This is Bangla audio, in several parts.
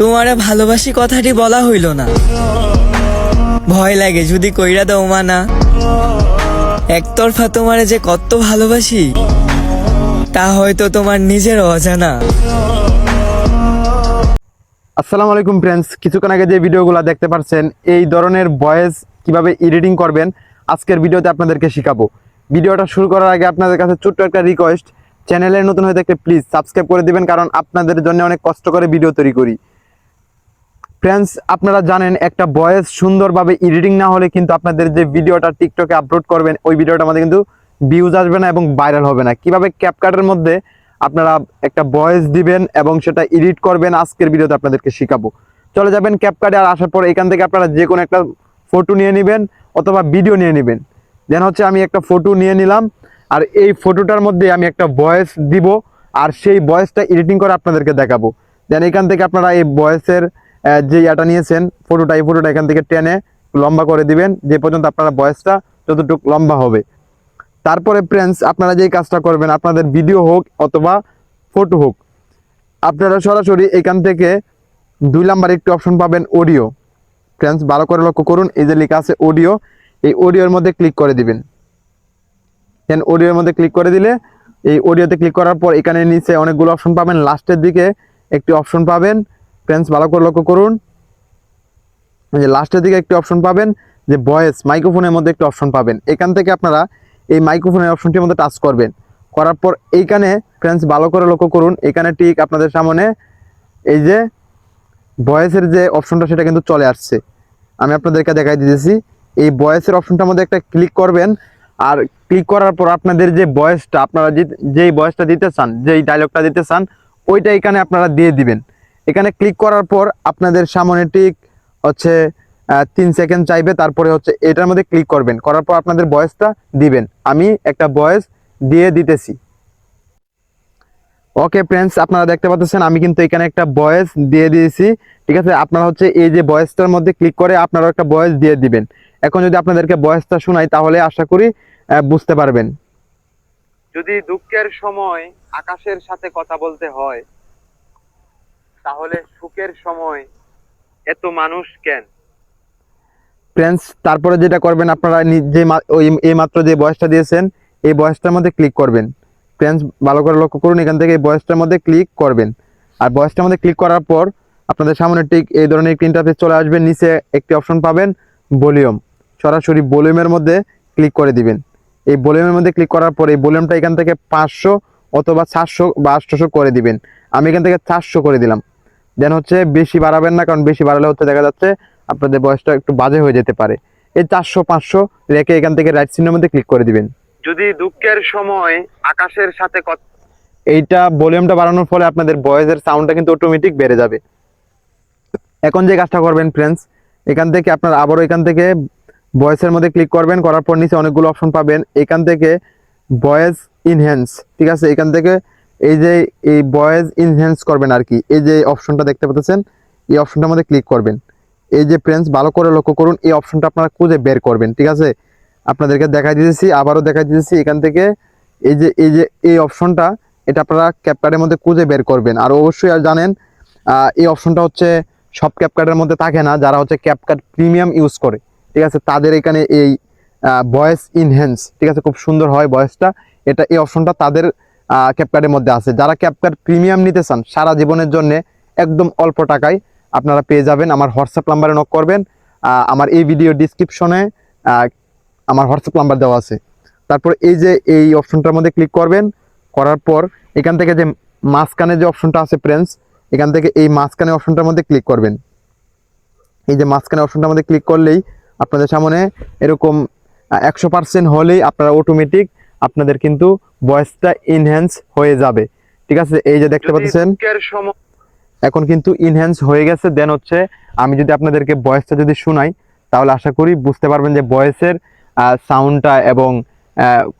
তোমারে ভালোবাসি কথাটি বলা হইল না, ভয় লাগে যদি কইরা দাও মানা। একতরফা তোমারে যে কত ভালোবাসি তা হয়তো তোমার নিজের অজানা। আসসালামু আলাইকুম ফ্রেন্ডস, কিছুক্ষণ আগে যে ভিডিওগুলো দেখতে পাচ্ছেন এই ধরনের ভয়েস কিভাবে এডিটিং করবেন আজকের ভিডিওতে আপনাদেরকে শিখাবো। ভিডিওটা শুরু করার আগে আপনাদের কাছে ছোট্ট একটা রিকোয়েস্ট, চ্যানেলে নতুন হয়ে থাকলে প্লিজ সাবস্ক্রাইব করে দিবেন, কারণ আপনাদের জন্য অনেক কষ্ট করে ভিডিও তৈরি করি। ফ্রেন্ডস, আপনারা জানেন একটা ভয়েস সুন্দরভাবে এডিটিং না হলে কিন্তু আপনাদের যে ভিডিওটা টিকটকে আপলোড করবেন ওই ভিডিওটা আমাদের কিন্তু ভিউজ আসবে না এবং ভাইরাল হবে না। কিভাবে ক্যাপকাটের মধ্যে আপনারা একটা ভয়েস দিবেন এবং সেটা এডিট করবেন আজকের ভিডিওতে আপনাদেরকে শিখাবো। চলে যাবেন ক্যাপকাটে, আর আসার পর এখান থেকে আপনারা যে কোনো একটা ফটো নিয়ে নেবেন অথবা ভিডিও নিয়ে নেবেন। দেন হচ্ছে আমি একটা ফটো নিয়ে নিলাম, আর এই ফটোটার মধ্যে আমি একটা ভয়েস দিব, আর সেই ভয়েসটা এডিটিং করে আপনাদেরকে দেখাবো। দেন এখান থেকে আপনারা এই ভয়েসের যে ইয়াটা নিয়েছেন ফটোটা, এই ফটোটা এখান থেকে টেনে লম্বা করে দিবেন যে পর্যন্ত আপনারা ভয়েসটা যতটুকু লম্বা হবে। তারপরে ফ্রেন্ডস, আপনারা যেই কাজটা করবেন, আপনাদের ভিডিও হোক অথবা ফটো হোক, আপনারা সরাসরি এখান থেকে 2 নাম্বার একটি অপশন পাবেন অডিও। ফ্রেন্ডস, ভালো করে লক্ষ্য করুন, এই যে লেখা আছে অডিও, এই অডিওর মধ্যে ক্লিক করে দিবেন। দেন অডিওর মধ্যে ক্লিক করে দিলে এই অডিওতে ক্লিক করার পর এখানে নিচে অনেকগুলো অপশন পাবেন, লাস্টের দিকে একটি অপশন পাবেন। ফ্রেন্ডস, ভালো করে লক্ষ্য করুন, যে লাস্টের দিকে একটি অপশন পাবেন যে ভয়েস, মাইক্রোফোনের মধ্যে একটি অপশন পাবেন। এখান থেকে আপনারা এই মাইক্রোফোনের অপশনটির মধ্যে টাচ করবেন। করার পর এইখানে ফ্রেন্ডস ভালো করে লক্ষ্য করুন, এখানে ঠিক আপনাদের সামনে এই যে ভয়েসের যে অপশনটা সেটা কিন্তু চলে আসছে। আমি আপনাদেরকে দেখাই দিতেছি, এই ভয়েসের অপশনটার মধ্যে একটা ক্লিক করবেন, আর ক্লিক করার পর আপনাদের যে ভয়েসটা, আপনারা যেই ভয়েসটা দিতে চান, যেই ডায়লগটা দিতে চান ওইটা এখানে আপনারা দিয়ে দিবেন। এখানে ক্লিক করার পর আপনাদের সামনে ঠিক হচ্ছে 3 সেকেন্ড চাইবে, তারপরে হচ্ছে এটার মধ্যে ক্লিক করবেন, করার পর আপনাদের ভয়েসটা দিবেন। আমি একটা ভয়েস দিয়ে দিতেছি। ওকে ফ্রেন্ডস, আপনারা দেখতে পাচ্ছেন আমি কিন্তু এখানে একটা ভয়েস দিয়ে দিয়েছি। ঠিক আছে, আপনারা হচ্ছে এই যে ভয়েসটার মধ্যে ক্লিক করে আপনারা একটা ভয়েস দিয়ে দিবেন। এখন যদি আপনাদেরকে ভয়েসটা শোনাই তাহলে আশা করি বুঝতে পারবেন। যদি দুঃখের সময় আকাশের সাথে কথা বলতে হয়, তাহলে সুখের সময় এত মানুষ কেন? ফ্রেন্ডস, তারপরে যেটা করবেন, আপনারা যে এই মাত্র যে ভয়েসটা দিয়েছেন এই ভয়েসটার মধ্যে ক্লিক করবেন। ফ্রেন্ডস, ভালো করে লক্ষ্য করুন, এখান থেকে এই ভয়েসটার মধ্যে ক্লিক করবেন, আর ভয়েসটার মধ্যে ক্লিক করার পর আপনাদের সামনে ঠিক এই ধরনের একটি ইন্টারফেস চলে আসবে। নিচে একটি অপশন পাবেন ভলিউম, সরাসরি ভলিউমের মধ্যে ক্লিক করে দিবেন। এই ভলিউমের মধ্যে ক্লিক করার পর এই ভলিউমটা এখান থেকে 500 অথবা 700 বা 800 করে দিবেন। আমি এখান থেকে 400 করে দিলাম। দেন হচ্ছে বেশি বাড়াবেন না, কারণ বেশি বাড়ালে হচ্ছে দেখা যাচ্ছে আপনাদের ভয়েসটা একটু বাজে হয়ে যেতে পারে। এই 400-500 রেখে এখান থেকে রাইট চিহ্নের মধ্যে ক্লিক করে দিবেন। যদি দুঃখের সময় আকাশের সাথে কথা, এইটা ভলিউমটা বাড়ানোর ফলে আপনাদের ভয়েসের সাউন্ডটা কিন্তু অটোমেটিক বেড়ে যাবে। এখন যে কাজটা করবেন ফ্রেন্ডস, এখান থেকে আপনারা আবারও এখান থেকে ভয়েসের মধ্যে ক্লিক করবেন, করার পর নিচে অনেকগুলো অপশন পাবেন, এখান থেকে ভয়েস ইনহ্যান্স, ঠিক আছে, এখান থেকে এই যে এই ভয়েস ইনহ্যান্স করবেন আর কি, এই যে অপশনটা দেখতে পাচ্ছেন এই অপশনটার মধ্যে ক্লিক করবেন। এই যে ফ্রেন্ডস, ভালো করে লক্ষ্য করুন, এই অপশনটা আপনারা খুঁজে বের করবেন। ঠিক আছে, আপনাদেরকে দেখাই দিয়েছি, আবারও দেখাই দিয়েছি। এখান থেকে এই অপশনটা, এটা আপনারা ক্যাপকাটের মধ্যে খুঁজে বের করবেন। আর অবশ্যই আর জানেন এই অপশনটা হচ্ছে সব ক্যাপকাটের মধ্যে থাকে না, যারা হচ্ছে ক্যাপকাট প্রিমিয়াম ইউজ করে, ঠিক আছে, তাদের এখানে এই ভয়েস ইনহ্যান্স, ঠিক আছে, খুব সুন্দর হয় ভয়েসটা। এই অপশনটা তাদের ক্যাপকাটের মধ্যে আছে। যারা ক্যাপকাট প্রিমিয়াম নিতে চান সারা জীবনের জন্য একদম অল্প টাকায় আপনারা পেয়ে যাবেন। আমার হোয়াটসঅ্যাপ নাম্বারে নক করবেন, আমার এই ভিডিও ডিসক্রিপশনে আমার হোয়াটসঅ্যাপ নাম্বার দেওয়া আছে। তারপর এই যে এই অপশনটার মধ্যে ক্লিক করবেন, করার পর এখান থেকে যে মাঝখানে যে অপশনটা আছে ফ্রেন্ডস, এখান থেকে এই মাঝখানে অপশনটার মধ্যে ক্লিক করবেন। এই যে মাঝখানে অপশনটার মধ্যে ক্লিক করলেই আপনাদের সামনে এরকম 100% হলেই আপনারা অটোমেটিক আপনাদের কিন্তু ভয়েসটা ইনহ্যান্স হয়ে যাবে। ঠিক আছে, এই যে দেখতে পাচ্ছেন এখন কিন্তু ইনহ্যান্স হয়ে গেছে। দেন হচ্ছে আমি যদি আপনাদেরকে ভয়েসটা যদি শোনাই তাহলে আশা করি বুঝতে পারবেন যে ভয়েসের সাউন্ডটা এবং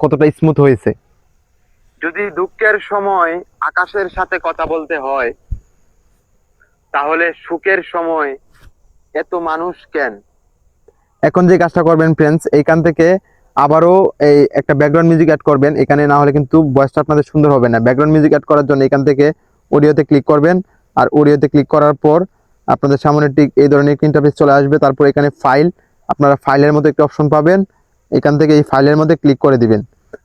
কতটা স্মুথ হয়েছে। যদি দুঃখের সময় আকাশের সাথে কথা বলতে হয়, তাহলে সুখের সময় এত মানুষ কেন? এখন যে কাজটা করবেন ফ্রেন্ডস, এইখান থেকে আবারও এই একটা ব্যাকগ্রাউন্ড মিউজিক অ্যাড করবেন এখানে, না হলে কিন্তু ভয়েসটা আপনাদের সুন্দর হবে না। ব্যাকগ্রাউন্ড মিউজিক অ্যাড করার জন্য এখান থেকে অডিওতে ক্লিক করবেন, আর অডিওতে ক্লিক করার পর আপনাদের সামনে ঠিক এই ধরনের একটা ইন্টারফেস চলে আসবে। তারপর এখানে ফাইল, আপনারা ফাইলের মধ্যে একটা অপশন পাবেন। এখান থেকে এই ফাইলের মধ্যে ক্লিক করে দিবেন।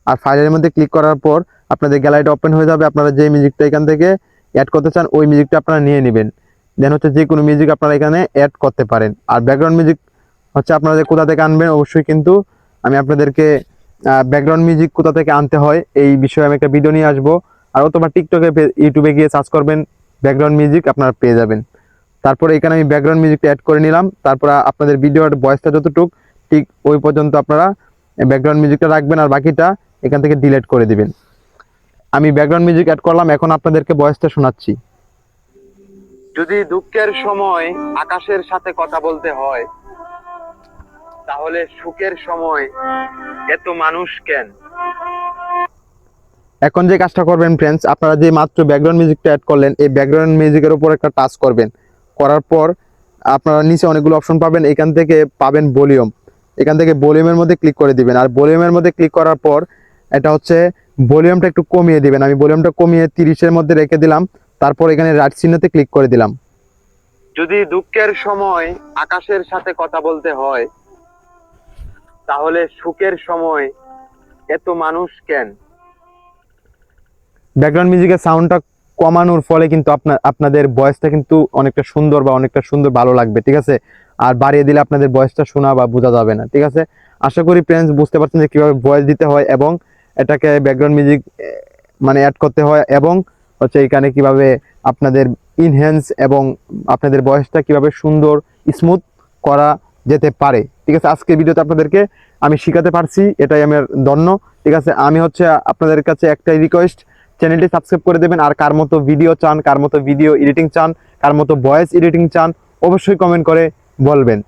আর ফাইলের মধ্যে ক্লিক করার পর আপনাদের গ্যালারিটা ওপেন হয়ে যাবে। আপনারা যে মিউজিকটা এখান থেকে অ্যাড করতে চান ওই মিউজিকটা আপনারা নিয়ে নেবেন। দেন হচ্ছে যে কোনো মিউজিক আপনারা এখানে অ্যাড করতে পারেন। আর ব্যাকগ্রাউন্ড মিউজিক হচ্ছে আপনারা কোথা থেকে আনবেন অবশ্যই কিন্তু আমি আপনাদেরকে ব্যাকগ্রাউন্ড মিউজিক কোথা থেকে আনতে হয় এই বিষয়ে আমি একটা ভিডিও নিয়ে আসবো। আর অথবা টিকটকে ইউটিউবে গিয়ে সার্চ করবেন ব্যাকগ্রাউন্ড মিউজিক, আপনারা পেয়ে যাবেন। তারপরে এখানে আমি ব্যাকগ্রাউন্ড মিউজিকটা অ্যাড করে নিলাম। তারপর আপনাদের ভিডিওর ভয়েসটা যতটুকু ঠিক ওই পর্যন্ত আপনারা ব্যাকগ্রাউন্ড মিউজিকটা রাখবেন আর বাকিটা এখান থেকে ডিলিট করে দিবেন। আমি ব্যাকগ্রাউন্ড মিউজিক অ্যাড করলাম, এখন আপনাদেরকে ভয়েসটা শোনাচ্ছি। যদি দুঃখের সময় আকাশের সাথে কথা বলতে হয়, তাহলে সুখের সময় এত মানুষ কেন? এখন যে কাজটা করবেন ফ্রেন্ডস, আপনারা যে মাত্র ব্যাকগ্রাউন্ড মিউজিকটা অ্যাড করলেন এই ব্যাকগ্রাউন্ড মিউজিকের উপর একটা টাচ করবেন। করার পর আপনারা নিচে অনেকগুলো অপশন পাবেন, এখান থেকে পাবেন ভলিউম। এখান থেকে ভলিউমের মধ্যে ক্লিক করে দিবেন। আর ভলিউমের মধ্যে ক্লিক করার পর এটা হচ্ছে ভলিউমটা একটু কমিয়ে দিবেন। আমি ভলিউমটা কমিয়ে 30-এর মধ্যে রেখে দিলাম। তারপর এখানে রাইট চিহ্নতে ক্লিক করে দিলাম। যদি দুঃখের সময় আকাশের সাথে কথা বলতে হয়, তাহলে সুখের সময় এত মানুষ কেন? ব্যাকগ্রাউন্ড মিউজিকের সাউন্ডটা কমানোর ফলে কিন্তু আপনাদের ভয়েসটা কিন্তু অনেকটা সুন্দর বা অনেকটা সুন্দর ভালো লাগবে, ঠিক আছে। আর বাড়িয়ে দিলে আপনাদের ভয়েসটা শোনা বা বোঝা যাবে না, ঠিক আছে। আশা করি ফ্রেন্ডস বুঝতে পারছেন যে কিভাবে ভয়েস দিতে হয় এবং এটাকে ব্যাকগ্রাউন্ড মিউজিক মানে অ্যাড করতে হয় এবং হচ্ছে এখানে কিভাবে আপনাদের ইনহ্যান্স এবং আপনাদের ভয়েসটা কিভাবে সুন্দর স্মুথ করা যেতে পারে, ঠিক আছে। আজকে ভিডিওতে আপনাদেরকে আমি শিখাতে পারছি, এটাই আমার ধন্য, ঠিক আছে। আমি হচ্ছে আপনাদের কাছে একটাই রিকোয়েস্ট, চ্যানেলটি সাবস্ক্রাইব করে দেবেন। আর কার মতো ভিডিও চান, কার মতো ভিডিও এডিটিং চান, কার মতো ভয়েস এডিটিং চান অবশ্যই কমেন্ট করে বলবেন।